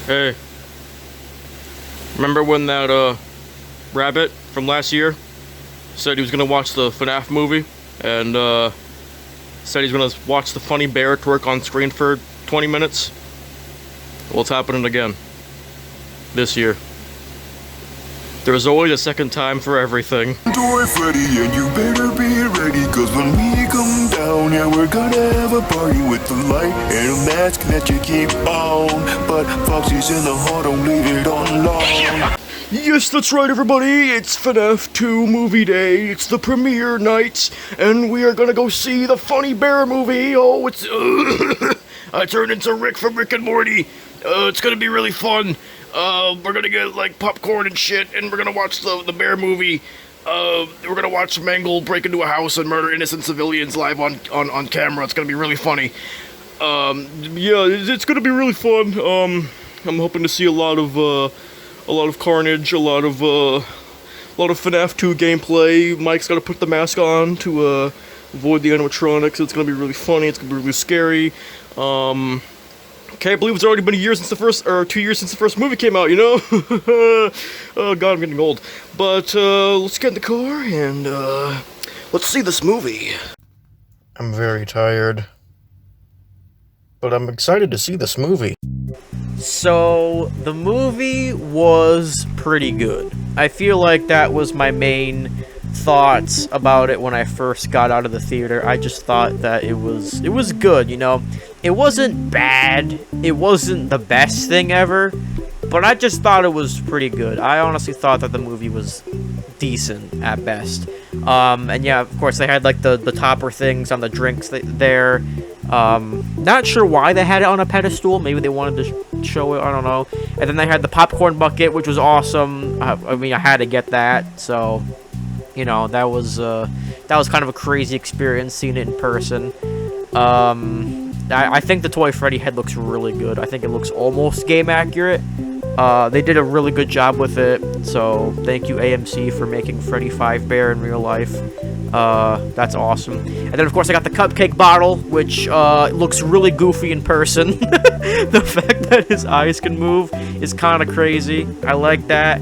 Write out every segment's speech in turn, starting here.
Hey, remember when that rabbit from last year said he was gonna watch the FNAF movie and said he's gonna watch the funny bear twerk on screen for 20 minutes? Well, it's happening again this year. There's always a second time for everything. Toy Freddy, and you better be ready, cause when we come down, yeah, we're gonna have a party with the light and a mask that you keep on. But Foxy's in the hall, don't leave it on long. Yes, that's right, everybody. It's FNAF 2 movie day. It's the premiere night, and we are gonna go see the Funny Bear movie. Oh, it's I turned into Rick from Rick and Morty. It's gonna be really fun. We're gonna get like popcorn and shit, and we're gonna watch the bear movie. We're gonna watch Mangle break into a house and murder innocent civilians live on camera. It's gonna be really funny. Yeah, it's gonna be really fun. I'm hoping to see a lot of carnage, a lot of FNAF 2 gameplay. Mike's gotta put the mask on to avoid the animatronics. It's gonna be really funny. It's gonna be really scary. Can't believe it's already been 2 years since the first movie came out, you know? Oh god, I'm getting old. But, let's get in the car and, let's see this movie. I'm very tired. But I'm excited to see this movie. So, the movie was pretty good. I feel like that was my main thoughts about it when I first got out of the theater. I just thought that it was good, you know? It wasn't bad, it wasn't the best thing ever, but I just thought it was pretty good. I honestly thought that the movie was decent at best. And yeah, of course, they had like the topper things on the drinks there. Not sure why they had it on a pedestal. Maybe they wanted to show it, I don't know. And then they had the popcorn bucket, which was awesome. I mean, I had to get that, so, you know, that was kind of a crazy experience seeing it in person. I think the Toy Freddy head looks really good. I think it looks almost game accurate. They did a really good job with it, so thank you AMC for making Freddy 5 Bear in real life. That's awesome. And then of course I got the cupcake bottle, which looks really goofy in person. The fact that his eyes can move is kind of crazy. I like that.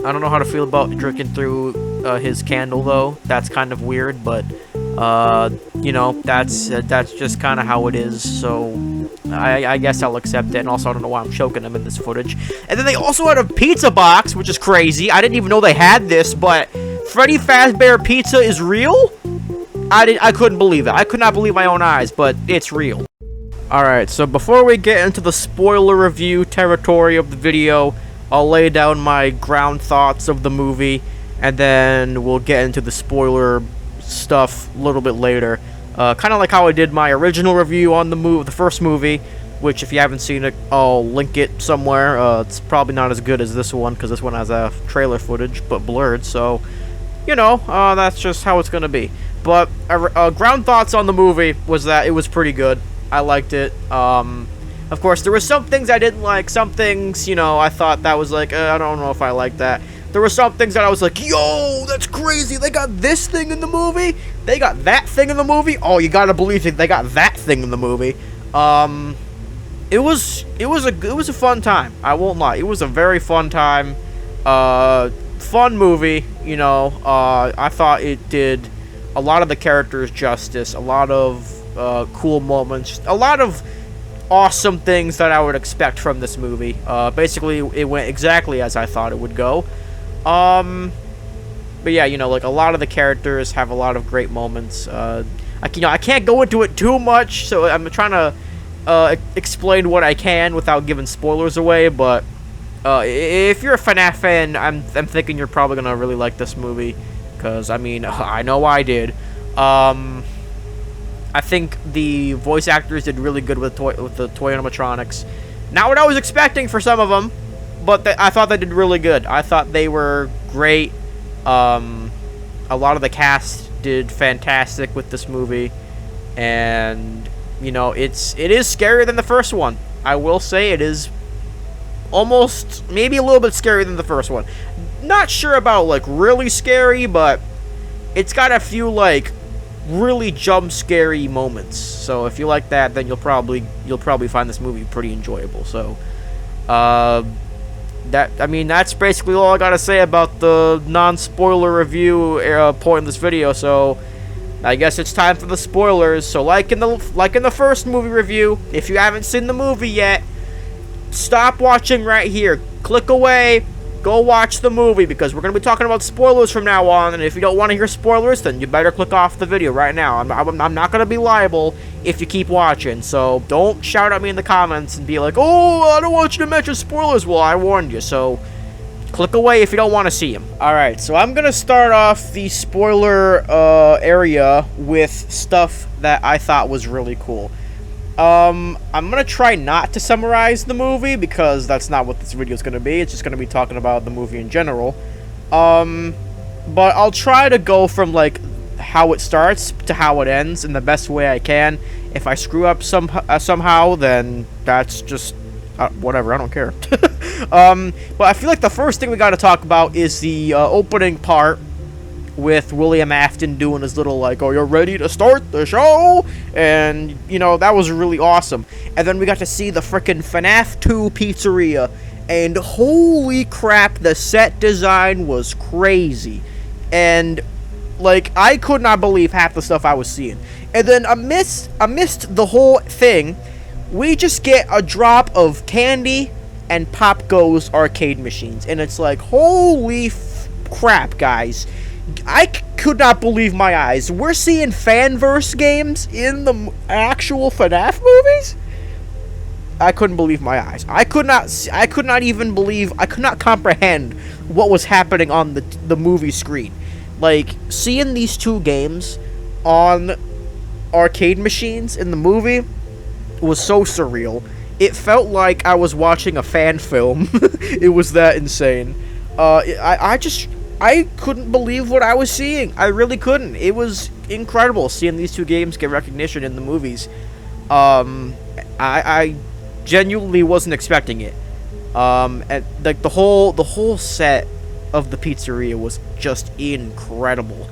I don't know how to feel about drinking through his candle though. That's kind of weird, but you know, that's just kind of how it is, so I guess I'll accept it. And also, I don't know why I'm choking him in this footage. And then they also had a pizza box, which is crazy. I didn't even know they had this, but Freddy Fazbear Pizza is real? I couldn't believe it. I could not believe my own eyes, but it's real. Alright, so before we get into the spoiler review territory of the video, I'll lay down my ground thoughts of the movie, and then we'll get into the spoiler stuff a little bit later. Kind of like how I did my original review on the first movie, which if you haven't seen it, I'll link it somewhere. It's probably not as good as this one, because this one has trailer footage, but blurred, so, you know, that's just how it's gonna be. But ground thoughts on the movie was that it was pretty good. I liked it. Of course, there were some things I didn't like, some things, you know, I thought that was like, I don't know if I like that. There were some things that I was like, yo, that's crazy, they got this thing in the movie, they got that thing in the movie, oh, you gotta believe it, they got that thing in the movie. It was a fun time, I won't lie, it was a very fun time, fun movie, you know. I thought it did a lot of the characters justice, a lot of cool moments, a lot of awesome things that I would expect from this movie. Basically, it went exactly as I thought it would go. But yeah, you know, like, a lot of the characters have a lot of great moments. I can't go into it too much, so I'm trying to explain what I can without giving spoilers away, but if you're a FNAF fan, I'm thinking you're probably gonna really like this movie, because, I mean, I know I did. I think the voice actors did really good with the toy animatronics. Not what I was expecting for some of them, but I thought they did really good. I thought they were great. A lot of the cast did fantastic with this movie, and you know, it is scarier than the first one. I will say it is almost maybe a little bit scarier than the first one. Not sure about like really scary, but it's got a few like really jump scary moments. So if you like that, then you'll probably find this movie pretty enjoyable. So that's basically all I gotta say about the non-spoiler review point in this video. So I guess it's time for the spoilers. So like in the first movie review, if you haven't seen the movie yet, stop watching right here. Click away. Go watch the movie, because we're going to be talking about spoilers from now on, and if you don't want to hear spoilers, then you better click off the video right now. I'm not going to be liable if you keep watching, so don't shout at me in the comments and be like, oh, I don't want you to mention spoilers. Well, I warned you, so click away if you don't want to see them. Alright, so I'm going to start off the spoiler area with stuff that I thought was really cool. I'm gonna try not to summarize the movie, because that's not what this video is gonna be. It's just gonna be talking about the movie in general. But I'll try to go from, like, how it starts to how it ends in the best way I can. If I screw up somehow, then that's just, whatever, I don't care. But I feel like the first thing we gotta talk about is the, opening part, with William Afton doing his little, like, oh, you're ready to start the show? And, you know, that was really awesome. And then we got to see the frickin' FNAF 2 pizzeria. And holy crap, the set design was crazy. And, like, I could not believe half the stuff I was seeing. And then amidst the whole thing, we just get a drop of Candy and Pop Go's arcade machines. And it's like, holy crap, guys. I could not believe my eyes. We're seeing Fanverse games in the actual FNAF movies? I couldn't believe my eyes. I could not comprehend what was happening on the movie screen. Like, seeing these two games on arcade machines in the movie was so surreal. It felt like I was watching a fan film. It was that insane. I couldn't believe what I was seeing. I really couldn't. It was incredible seeing these two games get recognition in the movies. I genuinely wasn't expecting it. And like the whole set of the pizzeria was just incredible,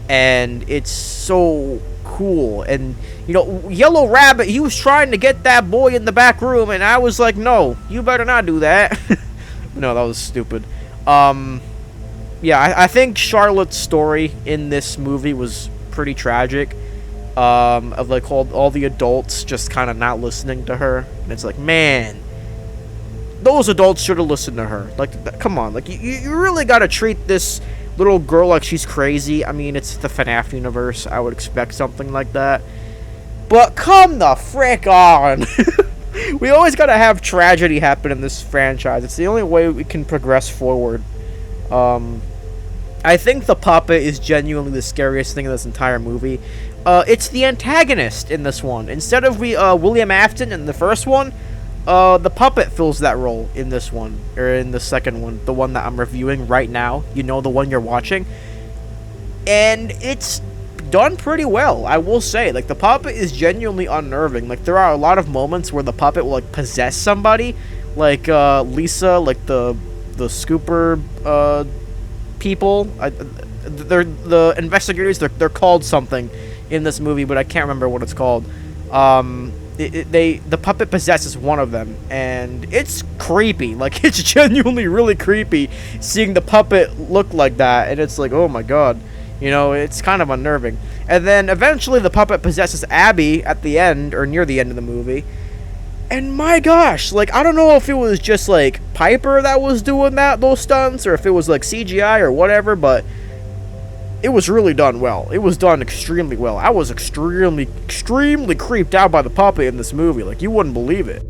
and it's so cool. And you know, Yellow Rabbit, he was trying to get that boy in the back room, and I was like, no, you better not do that. No, that was stupid. Yeah, I think Charlotte's story in this movie was pretty tragic. Of like all the adults just kind of not listening to her, and it's like, man, those adults should have listened to her. Like, come on, like you really gotta treat this little girl like she's crazy. I mean, it's the FNAF universe. I would expect something like that. But come the frick on. We always gotta have tragedy happen in this franchise. It's the only way we can progress forward. I think the puppet is genuinely the scariest thing in this entire movie. It's the antagonist in this one. Instead of William Afton in the first one, the puppet fills that role in this one, or in the second one, the one that I'm reviewing right now. You know, the one you're watching. And it's done pretty well, I will say. Like, the puppet is genuinely unnerving. Like, there are a lot of moments where the puppet will, like, possess somebody. Like, Lisa, like, the scooper, people. They're the investigators. They're called something in this movie, but I can't remember what it's called. The puppet possesses one of them, and it's creepy. Like, it's genuinely really creepy seeing the puppet look like that, and it's like, oh my god, you know, it's kind of unnerving. And then eventually the puppet possesses Abby at the end, or near the end of the movie. And my gosh, like, I don't know if it was just, like, Piper that was doing those stunts, or if it was, like, CGI or whatever, but it was really done well. It was done extremely well. I was extremely creeped out by the puppet in this movie. Like, you wouldn't believe it.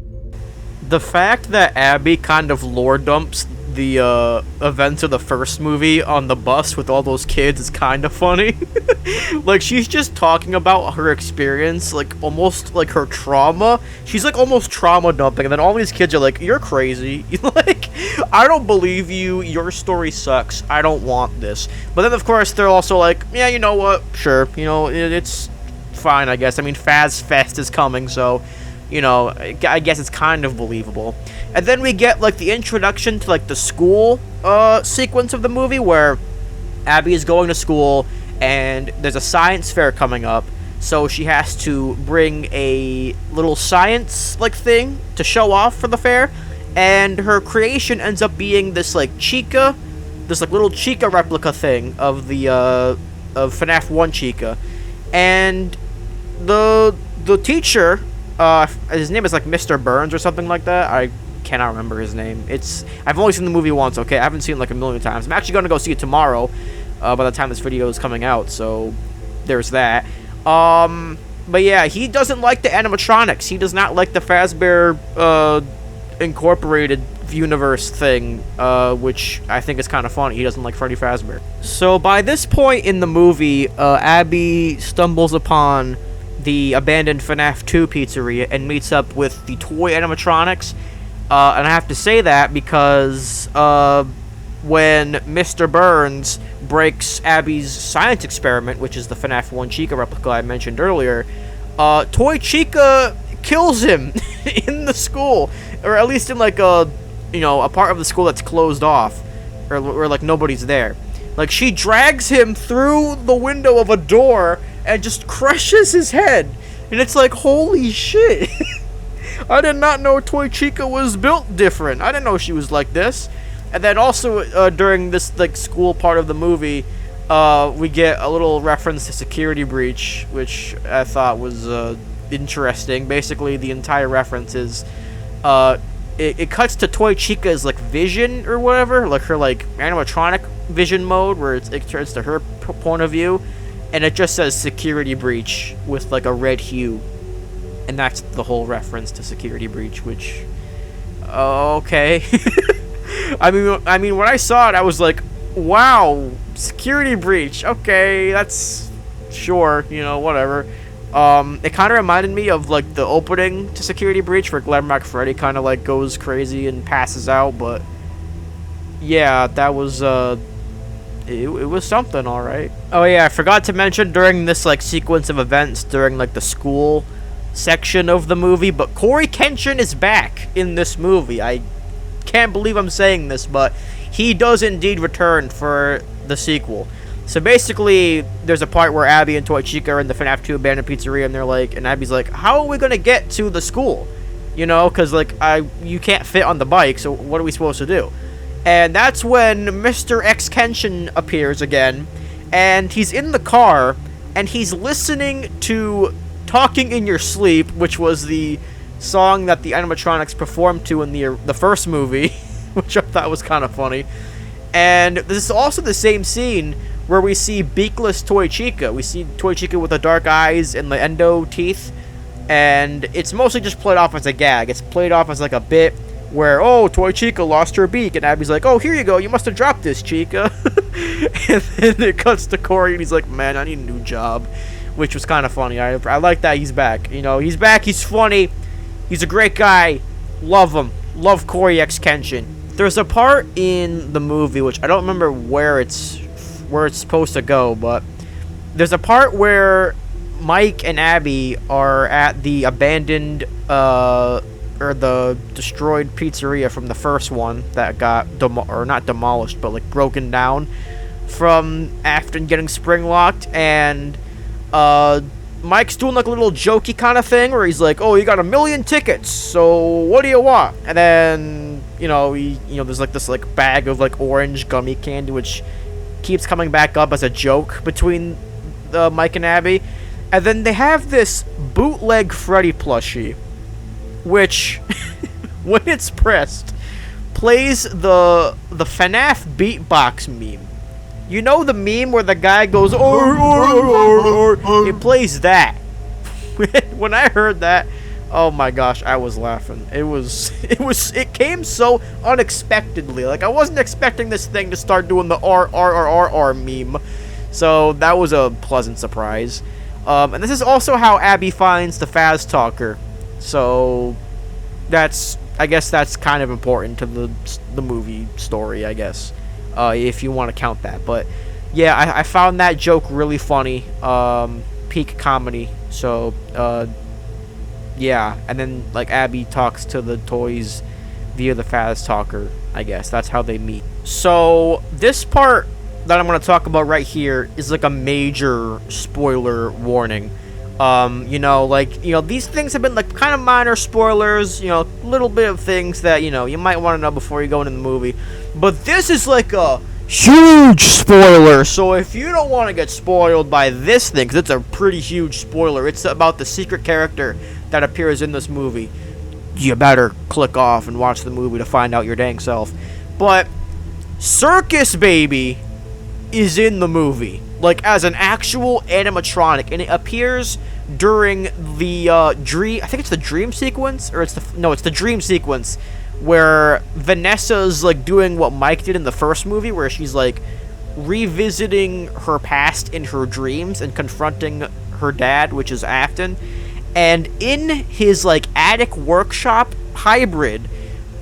The fact that Abby kind of lore dumps the events of the first movie on the bus with all those kids is kind of funny. Like, she's just talking about her experience, like, almost like her trauma. She's like almost trauma dumping, and then all these kids are like, you're crazy. Like, I don't believe you, your story sucks, I don't want this. But then of course they're also like, yeah, you know what, sure, you know, it's fine, I guess. I mean, Faz Fest is coming, so, you know, I guess it's kind of believable. And then we get, like, the introduction to, like, the school sequence of the movie, where Abby is going to school, and there's a science fair coming up. So she has to bring a little science like thing to show off for the fair, and her creation ends up being this like Chica, this like little Chica replica thing of the of FNAF 1 Chica, and the teacher, his name is like Mr. Burns or something like that. I cannot remember his name. I've only seen the movie once. Okay, I haven't seen it like a million times. I'm actually gonna go see it tomorrow, by the time this video is coming out. So there's that. But yeah, he doesn't like the animatronics. He does not like the Fazbear Incorporated universe thing, which I think is kind of funny. He doesn't like Freddy Fazbear. So by this point in the movie, Abby stumbles upon the abandoned FNAF 2 pizzeria and meets up with the toy animatronics. And I have to say that because when Mr. Burns breaks Abby's science experiment, which is the FNAF 1 Chica replica I mentioned earlier, Toy Chica kills him in the school, or at least in like a part of the school that's closed off, or like nobody's there. Like, she drags him through the window of a door and just crushes his head, and it's like, holy shit. I did not know Toy Chica was built different. I didn't know she was like this. And then also during this like school part of the movie, we get a little reference to Security Breach, which I thought was interesting. Basically, the entire reference is it cuts to Toy Chica's like vision or whatever, like her like animatronic vision mode, where it turns to her point of view, and it just says Security Breach with like a red hue, and that's the whole reference to Security Breach. Which, okay. I mean, when I saw it, I was like, wow, Security Breach. Okay, that's sure, whatever. It kind of reminded me of like the opening to Security Breach, where Glamrock Freddy kind of like goes crazy and passes out. But yeah, that was it was something, all right. Oh yeah, I forgot to mention during this like sequence of events during like the school section of the movie, but Corey Kenshin is back in this movie. I can't believe I'm saying this, but he does indeed return for the sequel. So basically, there's a part where Abby and Toy Chica are in the FNAF 2 abandoned pizzeria, and they're like, and Abby's like, how are we gonna get to the school? Because like you can't fit on the bike, so what are we supposed to do? And that's when Mr. X Kenshin appears again, and he's in the car, and he's listening to Talking in Your Sleep, which was the song that the animatronics performed to in the first movie, which I thought was kind of funny. And this is also the same scene where we see beakless Toy Chica. We see Toy Chica with the dark eyes and the endo teeth, and it's mostly just played off as a gag. It's played off as like a bit where, oh, Toy Chica lost her beak, and Abby's like, oh, here you go, you must have dropped this, Chica. And then it cuts to Corey, and he's like, man, I need a new job, which was kind of funny. I like that he's back. He's back, he's funny, he's a great guy, love him, love Corey X Kenshin. There's a part in the movie, which I don't remember where it's supposed to go, but there's a part where Mike and Abby are at the abandoned or the destroyed pizzeria from the first one that got not demolished, but like broken down from after getting spring locked, and Mike's doing like a little jokey kind of thing where he's like, oh, you got 1 million tickets, so what do you want? And then there's like this like bag of like orange gummy candy, which keeps coming back up as a joke between Mike and Abby. And then they have this bootleg Freddy plushie, which when it's pressed plays the FNAF beatbox meme. You know the meme where the guy goes or it plays that. When I heard that, oh my gosh, I was laughing. It came so unexpectedly. Like, I wasn't expecting this thing to start doing the R meme. So that was a pleasant surprise. And this is also how Abby finds the Faz Talker. So I guess that's kind of important to the movie story, I guess. If you want to count that. But yeah, I found that joke really funny. Peak comedy. So yeah, and then like Abby talks to the toys via the Faz Talker, I guess. That's how they meet. So this part that I'm going to talk about right here is like a major spoiler warning. These things have been like kind of minor spoilers, little bit of things that, you might want to know before you go into the movie. But this is like a huge spoiler. So if you don't want to get spoiled by this thing, because it's a pretty huge spoiler, it's about the secret character that appears in this movie, you better click off and watch the movie to find out your dang self. But Circus Baby is in the movie, like as an actual animatronic, and it appears during the dream. I think it's the dream sequence, or it's the dream sequence where Vanessa's like doing what Mike did in the first movie, where she's like revisiting her past in her dreams and confronting her dad, which is Afton. And in his like attic workshop hybrid,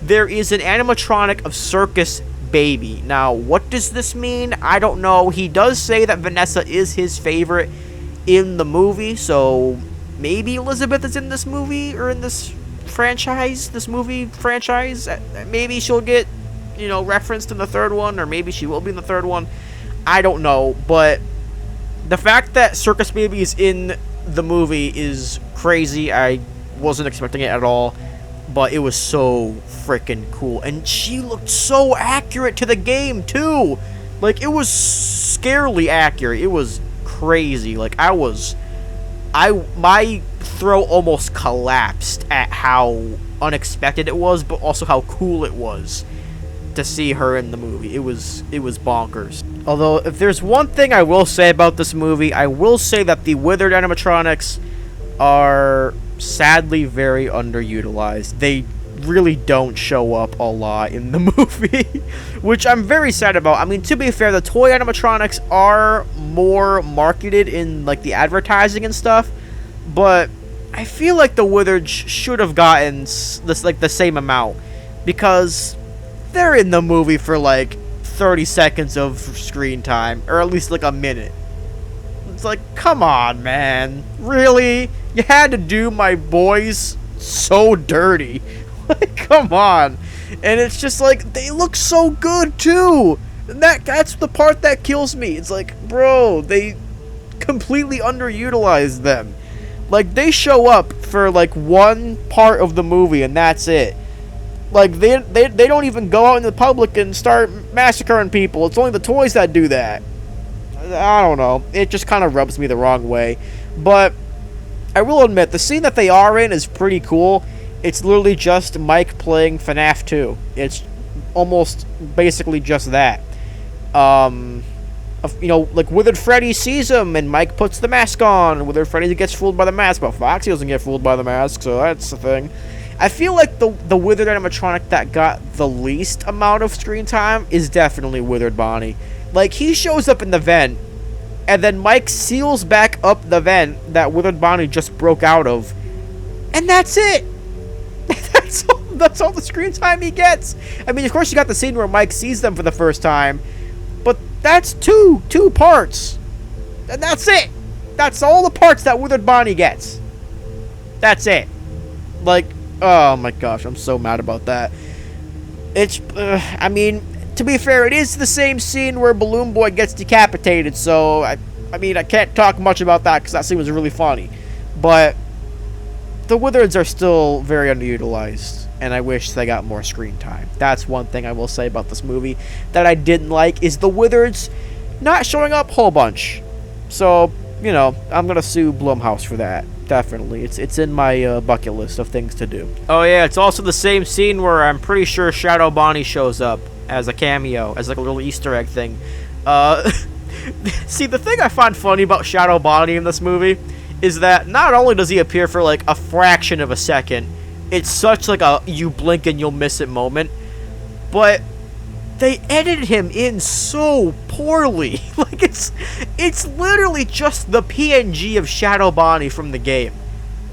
there is an animatronic of Circus Baby. Now, what does this mean? I don't know. He does say that Vanessa is his favorite in the movie, so maybe Elizabeth is in this movie, or in this movie franchise. Maybe she'll get, referenced in the third one, or maybe she will be in the third one. I don't know, but the fact that Circus Baby is in the movie is crazy. I wasn't expecting it at all, but it was so freaking cool, and she looked so accurate to the game too. Like, it was scarily accurate. It was crazy. Like, my throat almost collapsed at how unexpected it was, but also how cool it was to see her in the movie. It was bonkers. Although, if there's one thing I will say about this movie, I will say that the withered animatronics are sadly very underutilized. They really don't show up a lot in the movie, which I'm very sad about. I mean, to be fair, the toy animatronics are more marketed in like the advertising and stuff, but I feel like the withered should have gotten this like the same amount, because they're in the movie for like 30 seconds of screen time, or at least like a minute. It's like, come on, man, really? You had to do my boys so dirty. Like, come on. And it's just like, they look so good too. And that's the part that kills me. It's like, bro, they completely underutilized them. Like, they show up for like one part of the movie and that's it. Like, they don't even go out in the public and start massacring people. It's only the toys that do that. I don't know. It just kind of rubs me the wrong way. But I will admit, the scene that they are in is pretty cool. It's literally just Mike playing FNAF 2. It's almost basically just that. Like Withered Freddy sees him and Mike puts the mask on, and Withered Freddy gets fooled by the mask, but Foxy doesn't get fooled by the mask, so that's the thing. I feel like the Withered animatronic that got the least amount of screen time is definitely Withered Bonnie. Like, he shows up in the vent, and then Mike seals back up the vent that Withered Bonnie just broke out of, and that's it. That's all the screen time he gets. I mean, of course, you got the scene where Mike sees them for the first time, but that's two parts, and that's it. That's all the parts that Withered Bonnie gets. That's it. Like, oh my gosh, I'm so mad about that. It's, I mean, to be fair, it is the same scene where Balloon Boy gets decapitated, so I mean, I can't talk much about that because that scene was really funny, but the Withereds are still very underutilized, and I wish they got more screen time. That's one thing I will say about this movie that I didn't like, is the Withereds not showing up a whole bunch. So, I'm gonna sue Blumhouse for that. Definitely. It's in my bucket list of things to do. Oh yeah, it's also the same scene where I'm pretty sure Shadow Bonnie shows up as a cameo, as like a little Easter egg thing. See, the thing I find funny about Shadow Bonnie in this movie is that not only does he appear for like a fraction of a second, it's such like a you blink and you'll miss it moment, but they edited him in so poorly. Like, it's literally just the PNG of Shadow Bonnie from the game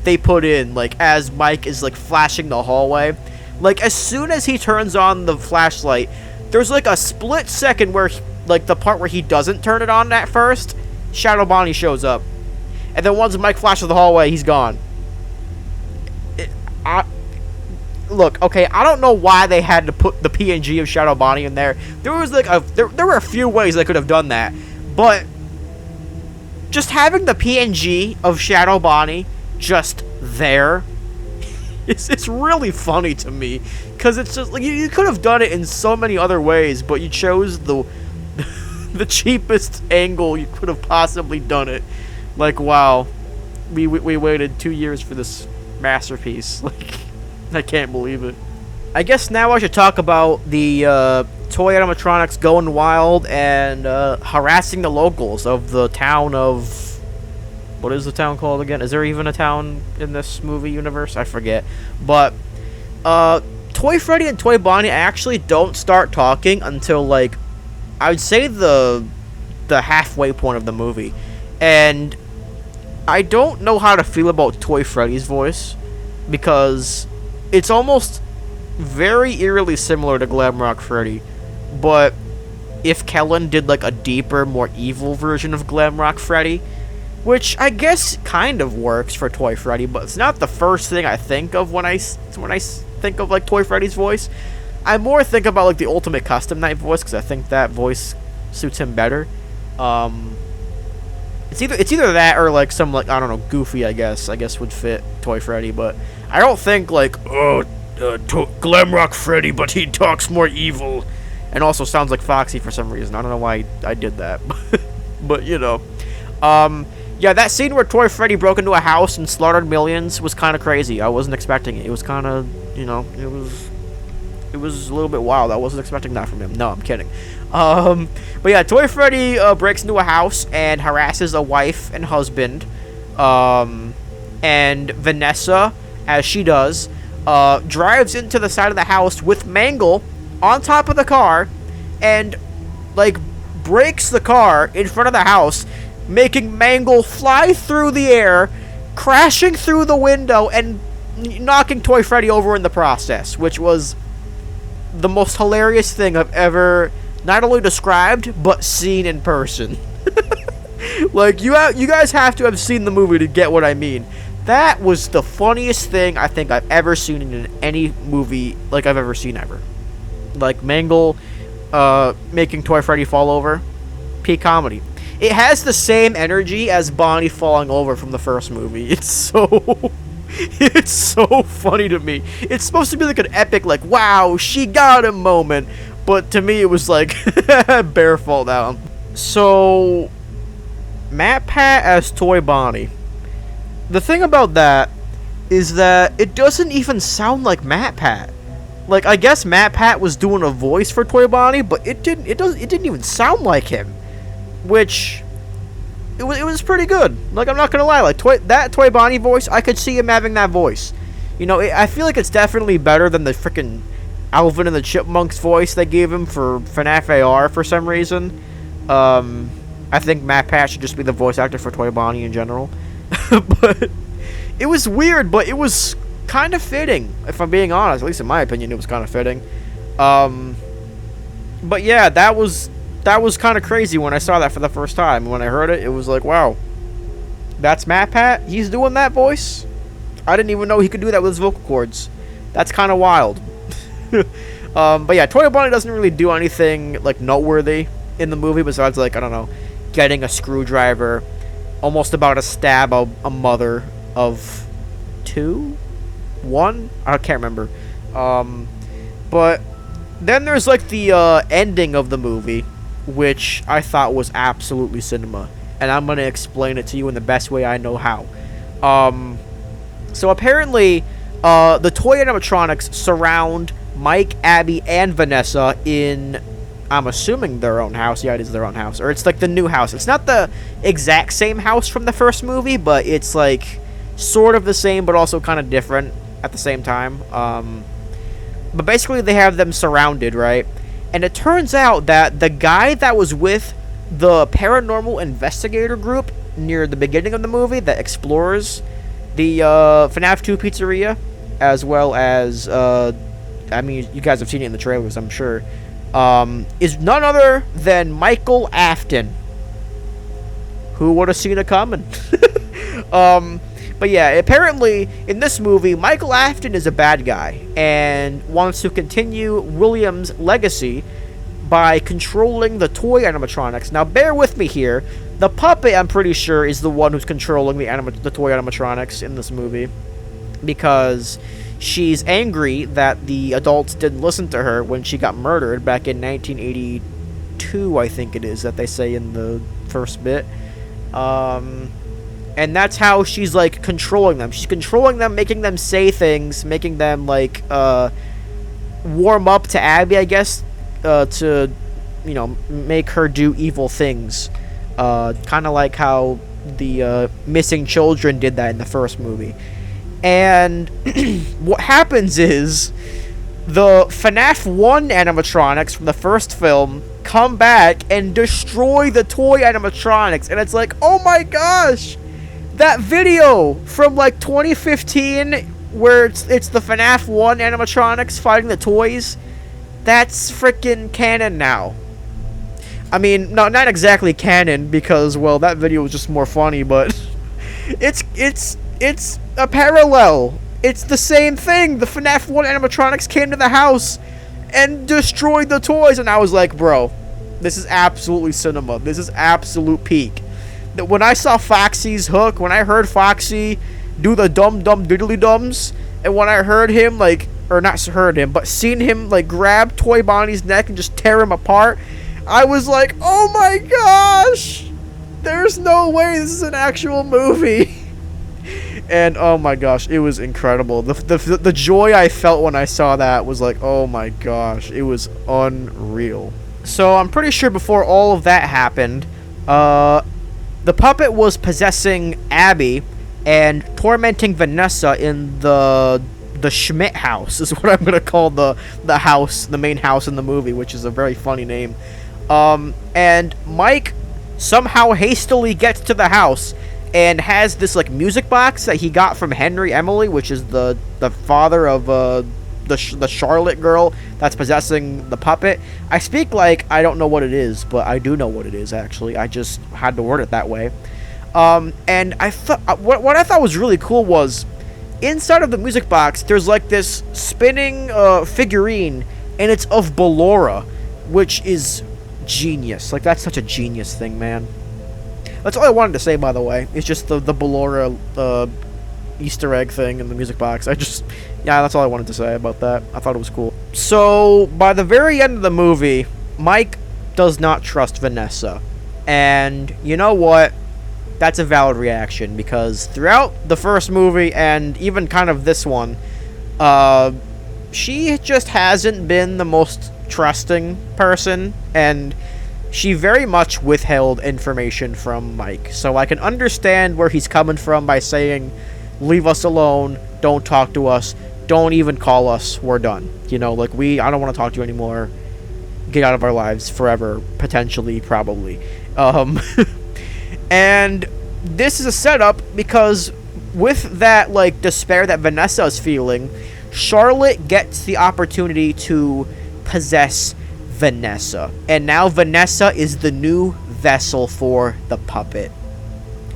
they put in, like, as Mike is like flashing the hallway. Like, as soon as he turns on the flashlight, there's like a split second where like the part where he doesn't turn it on at first, Shadow Bonnie shows up. And then once Mike flashes the hallway, he's gone. look, okay, I don't know why they had to put the PNG of Shadow Bonnie in there. There was like there were a few ways they could have done that, but just having the PNG of Shadow Bonnie just there, it's really funny to me, because it's just like you could have done it in so many other ways, but you chose the the cheapest angle you could have possibly done it. Like, wow, we waited 2 years for this masterpiece. Like, I can't believe it. I guess now I should talk about the toy animatronics going wild and harassing the locals of the town of... What is the town called again? Is there even a town in this movie universe? I forget. But Toy Freddy and Toy Bonnie actually don't start talking until, like, I would say the halfway point of the movie. And I don't know how to feel about Toy Freddy's voice, because it's almost very eerily similar to Glamrock Freddy, but if Kellen did like a deeper, more evil version of Glamrock Freddy, which I guess kind of works for Toy Freddy, but it's not the first thing I think of when I think of like Toy Freddy's voice. I more think about like the Ultimate Custom Night voice, because I think that voice suits him better. It's either that or like some, like, I don't know, Goofy, I guess would fit Toy Freddy, but I don't think like, Glamrock Freddy, but he talks more evil. and also sounds like Foxy for some reason. I don't know why I did that, but you know. Yeah, that scene where Toy Freddy broke into a house and slaughtered millions was kind of crazy. I wasn't expecting it. It was kind of, you know, it was a little bit wild. I wasn't expecting that from him. No, I'm kidding. But yeah, Toy Freddy breaks into a house and harasses a wife and husband. And Vanessa, as she does, drives into the side of the house with Mangle on top of the car and, like, breaks the car in front of the house, making Mangle fly through the air, crashing through the window, and knocking Toy Freddy over in the process, which was the most hilarious thing I've ever not only described, but seen in person. Like, you guys have to have seen the movie to get what I mean. That was the funniest thing I think I've ever seen in any movie, like, I've ever seen ever. Like, Mangle making Toy Freddy fall over. Peak comedy. It has the same energy as Bonnie falling over from the first movie. It's so funny to me. It's supposed to be like an epic, like, wow, she got him moment. But to me, it was like, bear fall down. So, Matt Pat as Toy Bonnie. The thing about that is that it doesn't even sound like Matt Pat. Like, I guess Matt Pat was doing a voice for Toy Bonnie, but it didn't even sound like him. Which, it was pretty good. Like, I'm not gonna lie, like, that Toy Bonnie voice, I could see him having that voice. You know, I feel like it's definitely better than the freaking Alvin and the Chipmunks voice they gave him for FNAF AR for some reason. I think Matt Pat should just be the voice actor for Toy Bonnie in general. But it was weird, but it was kind of fitting, if I'm being honest. At least in my opinion, it was kind of fitting. But yeah, that was kind of crazy when I saw that for the first time. When I heard it, it was like, wow, that's Matt Pat? He's doing that voice? I didn't even know he could do that with his vocal cords. That's kind of wild. But yeah, Toy Bonnie doesn't really do anything, like, noteworthy in the movie besides, like, I don't know, getting a screwdriver, almost about to stab a mother of 1? I can't remember. But then there's, like, the ending of the movie, which I thought was absolutely cinema, and I'm gonna explain it to you in the best way I know how. So apparently, the toy animatronics surround Mike, Abby, and Vanessa in, I'm assuming, their own house. Yeah, it is their own house. Or it's like the new house. It's not the exact same house from the first movie, but it's like sort of the same, but also kind of different at the same time. But basically they have them surrounded, right? And it turns out that the guy that was with the paranormal investigator group near the beginning of the movie that explores the FNAF 2 pizzeria, as well as, I mean, you guys have seen it in the trailers, I'm sure, is none other than Michael Afton. Who would have seen it coming? But yeah, apparently in this movie, Michael Afton is a bad guy and wants to continue William's legacy by controlling the toy animatronics. Now, bear with me here. The puppet, I'm pretty sure, is the one who's controlling the toy animatronics in this movie, because she's angry that the adults didn't listen to her when she got murdered back in 1982, I think it is, that they say in the first bit. And that's how she's, like, controlling them. She's controlling them, making them say things, making them, like, warm up to Abby, I guess, to, you know, make her do evil things. Kind of like how the missing children did that in the first movie. And what happens is the FNAF 1 animatronics from the first film come back and destroy the toy animatronics. And it's like, oh my gosh! That video from like 2015 where it's the FNAF 1 animatronics fighting the toys, that's freaking canon now. I mean, no, not exactly canon, because, well, that video was just more funny, but it's a parallel. It's the same thing. The FNAF 1 animatronics came to the house and destroyed the toys, and I was like, bro, this is absolutely cinema. This is absolute peak. That when I saw Foxy's hook, when I heard Foxy do the dum diddly dums, and when I heard him, like, or not heard him, but seen him, like, grab Toy Bonnie's neck and just tear him apart, I was like, oh my gosh! There's no way this is an actual movie. And oh my gosh, it was incredible. The joy I felt when I saw that was like, oh my gosh, it was unreal. So I'm pretty sure before all of that happened, the puppet was possessing Abby and tormenting Vanessa in the Schmidt house, is what I'm gonna call the house, the main house in the movie, which is a very funny name. And Mike somehow hastily gets to the house and has this, like, music box that he got from Henry Emily, which is the father of the Charlotte girl that's possessing the puppet. I speak like I don't know what it is, but I do know what it is, actually. I just had to word it that way. And I thought what I thought was really cool was inside of the music box there's like this spinning figurine, and it's of Ballora, which is genius. Like, that's such a genius thing, man. That's all I wanted to say, by the way. It's just the Ballora Easter egg thing in the music box. Yeah, that's all I wanted to say about that. I thought it was cool. So, by the very end of the movie, Mike does not trust Vanessa. And you know what? That's a valid reaction, because throughout the first movie and even kind of this one, she just hasn't been the most trusting person, and she very much withheld information from Mike. So I can understand where he's coming from by saying, leave us alone, don't talk to us, don't even call us, we're done. You know, like, I don't want to talk to you anymore, get out of our lives forever, potentially, probably. And this is a setup because with that, like, despair that Vanessa is feeling, Charlotte gets the opportunity to possess Vanessa. And now Vanessa is the new vessel for the puppet.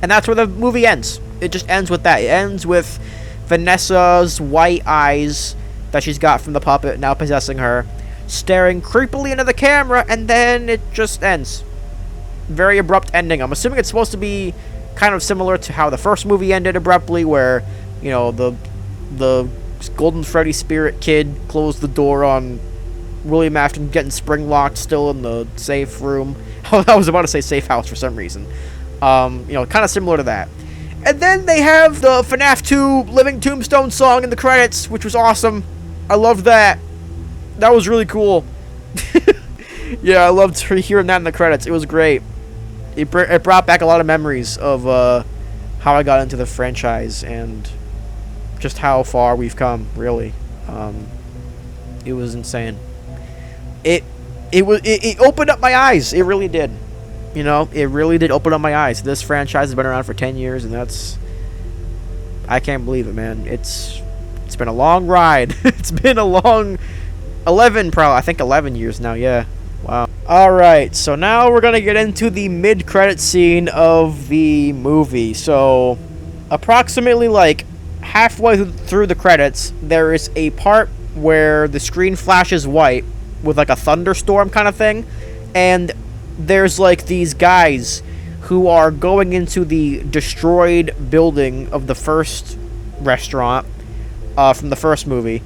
And that's where the movie ends. It just ends with that. It ends with Vanessa's white eyes that she's got from the puppet now possessing her, staring creepily into the camera, and then it just ends. Very abrupt ending. I'm assuming it's supposed to be kind of similar to how the first movie ended abruptly, where, you know, the Golden Freddy spirit kid closed the door on William Afton getting spring locked still in the safe room. I was about to say safe house for some reason. You know, kind of similar to that. And then they have the FNAF 2 Living Tombstone song in the credits, which was awesome. I loved that. That was really cool. Yeah, I loved hearing that in the credits. It was great. It brought back a lot of memories of how I got into the franchise and just how far we've come, really. It was insane. It opened up my eyes. It really did. You know, it really did open up my eyes. This franchise has been around for 10 years, and I can't believe it, man. It's been a long ride. It's been a long 11 years now, yeah. Wow. Alright, so now we're gonna get into the mid-credit scene of the movie. So, approximately like halfway through the credits, there is a part where the screen flashes white with like a thunderstorm kind of thing, and there's like these guys who are going into the destroyed building of the first restaurant from the first movie,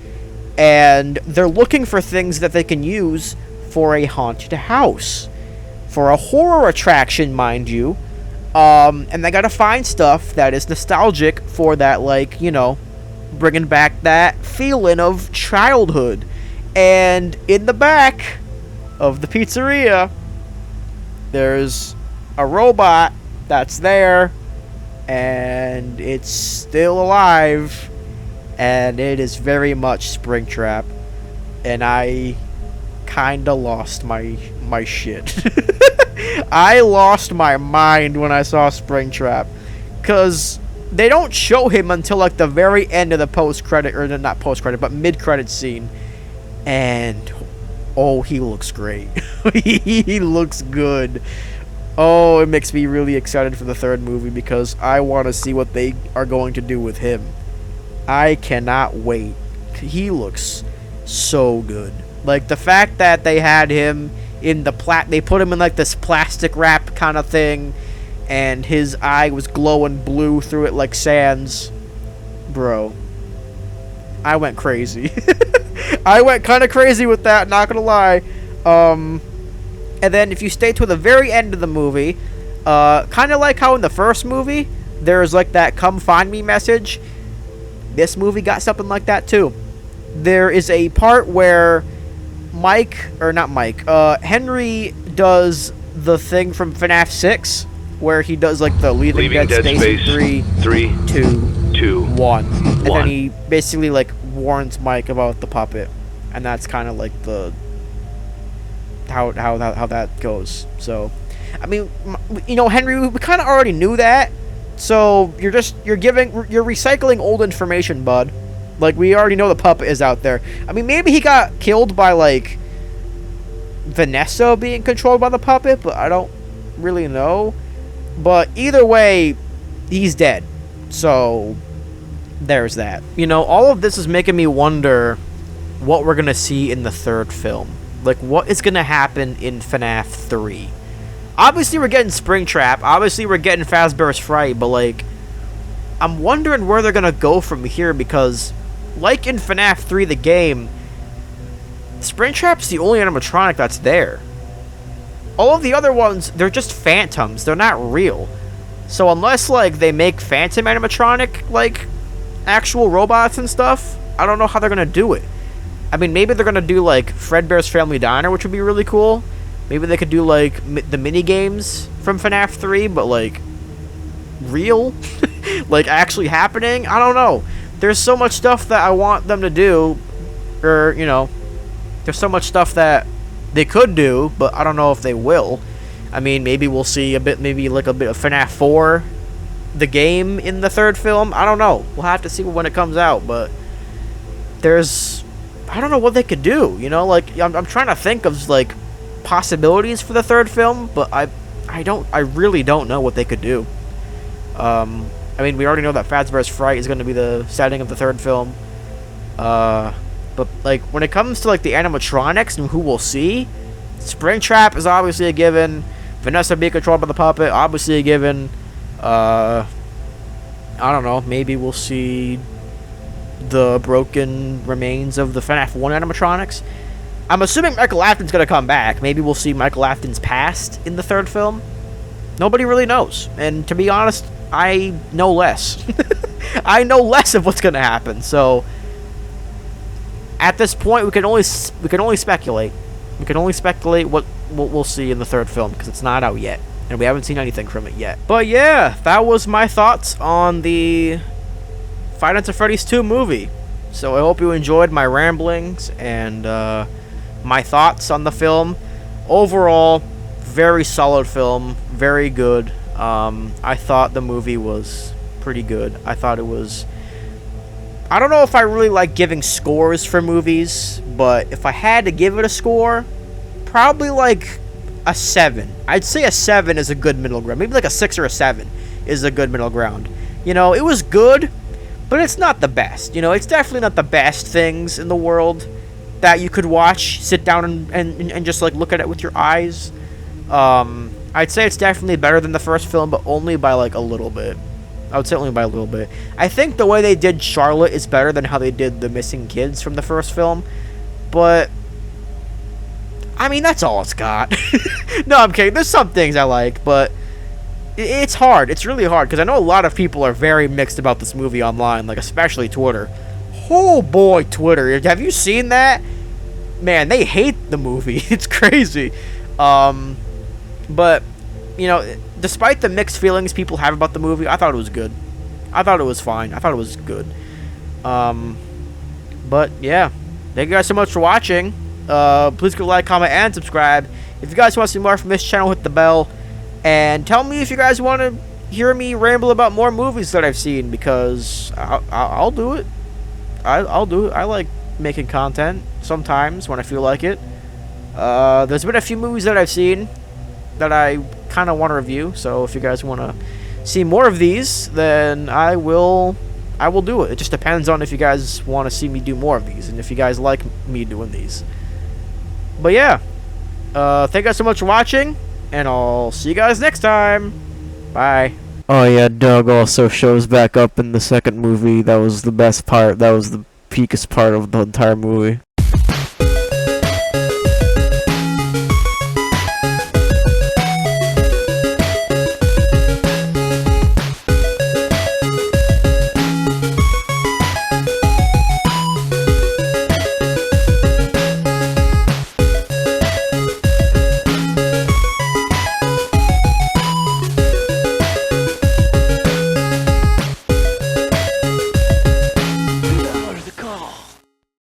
and they're looking for things that they can use for a haunted house, for a horror attraction, mind you. And they gotta find stuff that is nostalgic for that, like, you know, bringing back that feeling of childhood. And in the back of the pizzeria, there's a robot that's there, and it's still alive, and it is very much Springtrap. And I kinda lost my shit. I lost my mind when I saw Springtrap, cause they don't show him until like the very end of the post-credit, or not post-credit, but mid-credit scene, and oh, he looks great. He looks good. Oh, it makes me really excited for the third movie because I want to see what they are going to do with him. I cannot wait. He looks so good. Like, the fact that they had him in the they put him in like this plastic wrap kind of thing, and his eye was glowing blue through it like Sans. Bro, I went crazy. I went kind of crazy with that, not gonna lie. And then if you stay to the very end of the movie, kind of like how in the first movie there's like that "come find me" message, this movie got something like that too. There is a part where Henry does the thing from FNAF 6, where he does like the leaving Dead Space in 3, 2, 1. And then he basically like warns Mike about the puppet. And that's kind of like the how that goes. So, I mean, you know, Henry, we kind of already knew that. So you're recycling old information, bud. Like, we already know the puppet is out there. I mean, maybe he got killed by, like, Vanessa being controlled by the puppet, but I don't really know. But either way, he's dead. So, there's that. You know, all of this is making me wonder what we're going to see in the third film. Like, what is going to happen in FNAF 3? Obviously, we're getting Springtrap. Obviously, we're getting Fazbear's Fright. But, like, I'm wondering where they're going to go from here, because like in FNAF 3, the game, Springtrap's the only animatronic that's there. All of the other ones, they're just phantoms. They're not real. So unless, like, they make phantom animatronic, like, actual robots and stuff, I don't know how they're gonna do it. I mean, maybe they're gonna do, like, Fredbear's Family Diner, which would be really cool. Maybe they could do, like, the mini-games from FNAF 3, but, like, real? Like, actually happening? I don't know. There's so much stuff that I want them to do, or, you know, there's so much stuff that they could do, but I don't know if they will. I mean, maybe we'll see maybe like a bit of FNAF 4, the game, in the third film. I don't know. We'll have to see when it comes out, but I don't know what they could do, you know? Like, I'm trying to think of, like, possibilities for the third film, but I really don't know what they could do. I mean, we already know that Fazbear's Fright is going to be the setting of the third film. But, like, when it comes to, like, the animatronics and who we'll see, Springtrap is obviously a given. Vanessa being controlled by the puppet, obviously a given. I don't know. Maybe we'll see the broken remains of the FNAF 1 animatronics. I'm assuming Michael Afton's going to come back. Maybe we'll see Michael Afton's past in the third film. Nobody really knows. And to be honest, I know less. I know less of what's going to happen. So at this point, we can only speculate. We can only speculate what we'll see in the third film, because it's not out yet, and we haven't seen anything from it yet. But yeah, that was my thoughts on the Five Nights at Freddy's 2 movie. So I hope you enjoyed my ramblings and my thoughts on the film. Overall, very solid film, very good. I thought the movie was pretty good. I thought it was... I don't know if I really like giving scores for movies, but if I had to give it a score, probably like a 7. I'd say a 7 is a good middle ground. Maybe like a 6 or a 7 is a good middle ground. You know, it was good, but it's not the best. You know, it's definitely not the best things in the world that you could watch, sit down and just like look at it with your eyes. I'd say it's definitely better than the first film, but only by like a little bit. I would say only by a little bit. I think the way they did Charlotte is better than how they did the missing kids from the first film, but I mean, that's all it's got. No, I'm kidding. There's some things I like, but it's hard. It's really hard, because I know a lot of people are very mixed about this movie online, like especially Twitter. Oh boy, Twitter. Have you seen that? Man, they hate the movie. It's crazy. But, you know, despite the mixed feelings people have about the movie, I thought it was good. I thought it was fine. I thought it was good. But, yeah. Thank you guys so much for watching. Please go like, comment, and subscribe. If you guys want to see more from this channel, hit the bell. And tell me if you guys want to hear me ramble about more movies that I've seen, because I'll do it. I'll do it. I like making content sometimes when I feel like it. There's been a few movies that I've seen that I kind of want to review, so if you guys want to see more of these, then I will do it. It just depends on if you guys want to see me do more of these, and if you guys like me doing these. But yeah, thank you guys so much for watching, and I'll see you guys next time. Bye. Oh yeah, Doug also shows back up in the second movie. That was the best part. That was the peakest part of the entire movie.